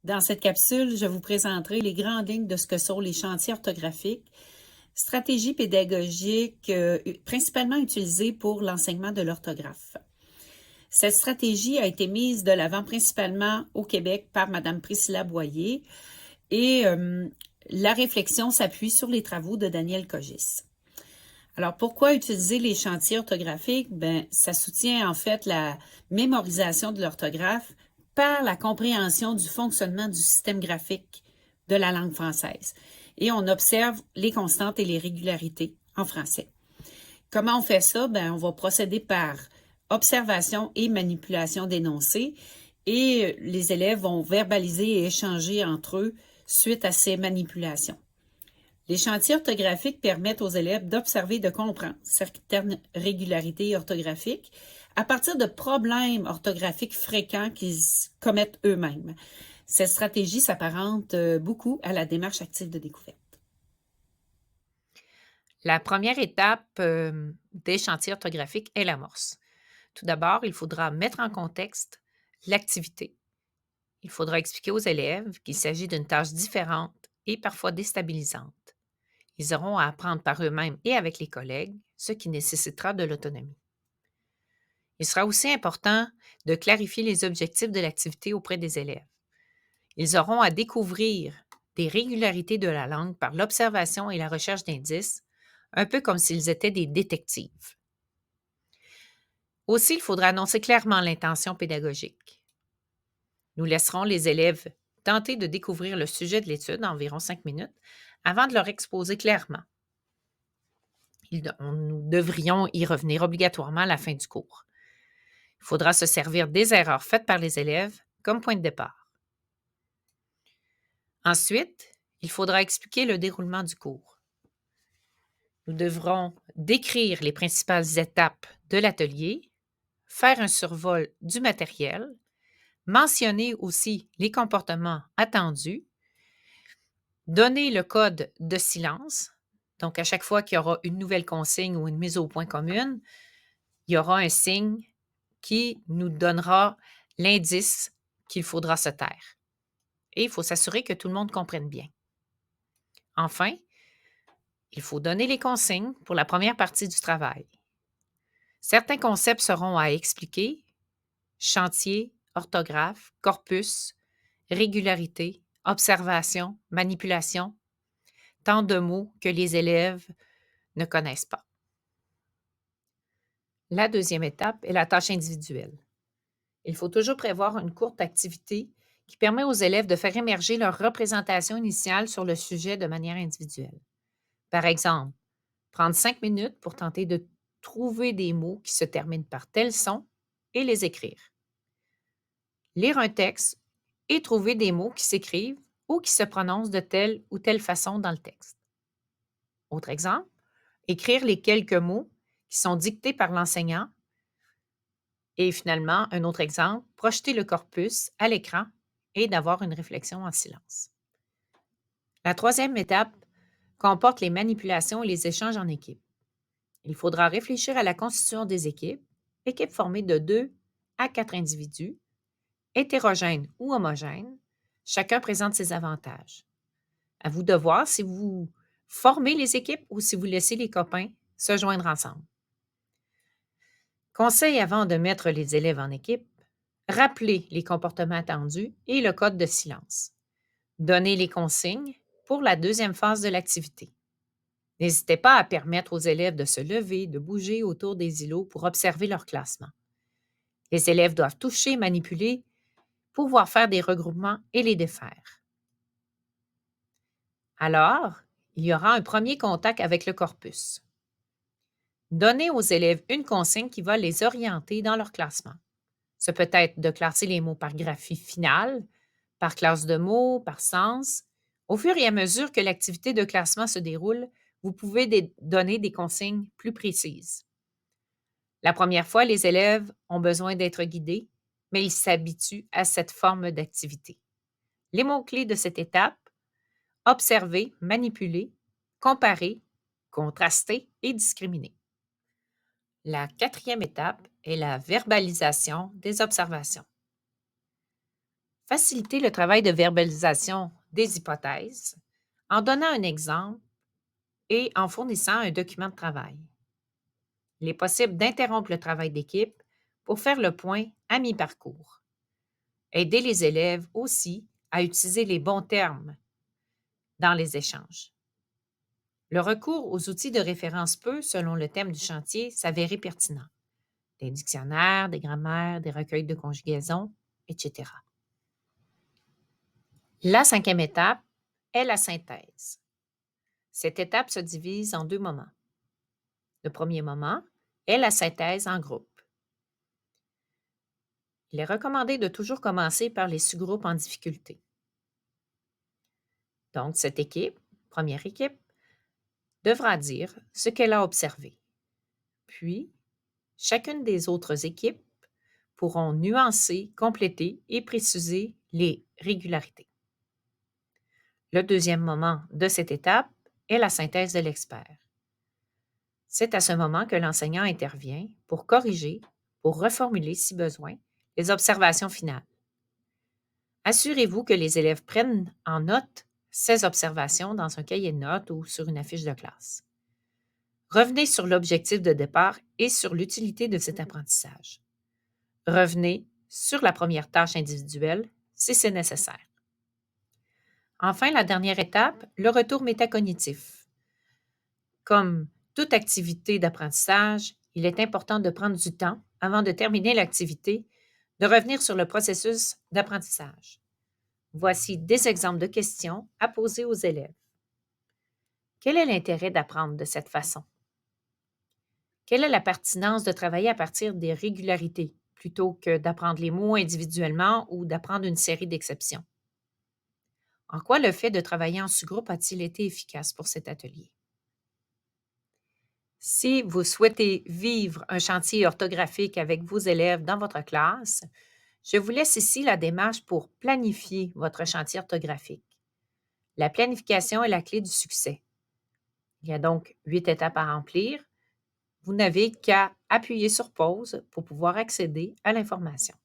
Dans cette capsule, je vous présenterai les grandes lignes de ce que sont les chantiers orthographiques, stratégies pédagogiques principalement utilisées pour l'enseignement de l'orthographe. Cette stratégie a été mise de l'avant principalement au Québec par Mme Priscilla Boyer et la réflexion s'appuie sur les travaux de Daniel Cogis. Alors, pourquoi utiliser les chantiers orthographiques? Ça soutient en fait la mémorisation de l'orthographe par la compréhension du fonctionnement du système graphique de la langue française. Et on observe les constantes et les régularités en français. Comment on fait ça? On va procéder par observation et manipulation d'énoncés et les élèves vont verbaliser et échanger entre eux suite à ces manipulations. Les chantiers orthographiques permettent aux élèves d'observer et de comprendre certaines régularités orthographiques à partir de problèmes orthographiques fréquents qu'ils commettent eux-mêmes. Cette stratégie s'apparente beaucoup à la démarche active de découverte. La première étape des chantiers orthographiques est l'amorce. Tout d'abord, il faudra mettre en contexte l'activité. Il faudra expliquer aux élèves qu'il s'agit d'une tâche différente et parfois déstabilisante. Ils auront à apprendre par eux-mêmes et avec les collègues, ce qui nécessitera de l'autonomie. Il sera aussi important de clarifier les objectifs de l'activité auprès des élèves. Ils auront à découvrir des régularités de la langue par l'observation et la recherche d'indices, un peu comme s'ils étaient des détectives. Aussi, il faudra annoncer clairement l'intention pédagogique. Nous laisserons les élèves tenter de découvrir le sujet de l'étude en environ 5 minutes avant de leur exposer clairement. Nous devrions y revenir obligatoirement à la fin du cours. Il faudra se servir des erreurs faites par les élèves comme point de départ. Ensuite, il faudra expliquer le déroulement du cours. Nous devrons décrire les principales étapes de l'atelier, faire un survol du matériel, mentionner aussi les comportements attendus, donner le code de silence. Donc, à chaque fois qu'il y aura une nouvelle consigne ou une mise au point commune, il y aura un signe qui nous donnera l'indice qu'il faudra se taire. Et il faut s'assurer que tout le monde comprenne bien. Enfin, il faut donner les consignes pour la première partie du travail. Certains concepts seront à expliquer: chantier, orthographe, corpus, régularité, observation, manipulation, tant de mots que les élèves ne connaissent pas. La deuxième étape est la tâche individuelle. Il faut toujours prévoir une courte activité qui permet aux élèves de faire émerger leur représentation initiale sur le sujet de manière individuelle. Par exemple, prendre 5 minutes pour tenter de trouver des mots qui se terminent par tel son et les écrire. Lire un texte et trouver des mots qui s'écrivent ou qui se prononcent de telle ou telle façon dans le texte. Autre exemple, écrire les quelques mots qui sont dictés par l'enseignant. Et finalement, un autre exemple, projeter le corpus à l'écran et d'avoir une réflexion en silence. La troisième étape comporte les manipulations et les échanges en équipe. Il faudra réfléchir à la constitution des équipes formées de 2 à 4 individus, hétérogènes ou homogènes. Chacun présente ses avantages. À vous de voir si vous formez les équipes ou si vous laissez les copains se joindre ensemble. Conseil avant de mettre les élèves en équipe: rappelez les comportements attendus et le code de silence. Donnez les consignes pour la deuxième phase de l'activité. N'hésitez pas à permettre aux élèves de se lever, de bouger autour des îlots pour observer leur classement. Les élèves doivent toucher, manipuler, pouvoir faire des regroupements et les défaire. Alors, il y aura un premier contact avec le corpus. Donnez aux élèves une consigne qui va les orienter dans leur classement. Ce peut être de classer les mots par graphie finale, par classe de mots, par sens. Au fur et à mesure que l'activité de classement se déroule, vous pouvez donner des consignes plus précises. La première fois, les élèves ont besoin d'être guidés, mais ils s'habituent à cette forme d'activité. Les mots-clés de cette étape: observer, manipuler, comparer, contraster et discriminer. La quatrième étape est la verbalisation des observations. Facilitez le travail de verbalisation des hypothèses en donnant un exemple et en fournissant un document de travail. Il est possible d'interrompre le travail d'équipe pour faire le point à mi-parcours. Aidez les élèves aussi à utiliser les bons termes dans les échanges. Le recours aux outils de référence peut, selon le thème du chantier, s'avérer pertinent. Des dictionnaires, des grammaires, des recueils de conjugaison, etc. La 5e étape est la synthèse. Cette étape se divise en 2 moments. Le premier moment est la synthèse en groupe. Il est recommandé de toujours commencer par les sous-groupes en difficulté. Donc, cette équipe, première équipe, devra dire ce qu'elle a observé. Puis, chacune des autres équipes pourront nuancer, compléter et préciser les régularités. Le deuxième moment de cette étape est la synthèse de l'expert. C'est à ce moment que l'enseignant intervient pour corriger, pour reformuler si besoin, les observations finales. Assurez-vous que les élèves prennent en note ces observations dans un cahier de notes ou sur une affiche de classe. Revenez sur l'objectif de départ et sur l'utilité de cet apprentissage. Revenez sur la première tâche individuelle si c'est nécessaire. Enfin, la dernière étape, le retour métacognitif. Comme toute activité d'apprentissage, il est important de prendre du temps avant de terminer l'activité, de revenir sur le processus d'apprentissage. Voici des exemples de questions à poser aux élèves. Quel est l'intérêt d'apprendre de cette façon? Quelle est la pertinence de travailler à partir des régularités plutôt que d'apprendre les mots individuellement ou d'apprendre une série d'exceptions? En quoi le fait de travailler en sous-groupe a-t-il été efficace pour cet atelier? Si vous souhaitez vivre un chantier orthographique avec vos élèves dans votre classe, je vous laisse ici la démarche pour planifier votre chantier orthographique. La planification est la clé du succès. Il y a donc 8 étapes à remplir. Vous n'avez qu'à appuyer sur pause pour pouvoir accéder à l'information.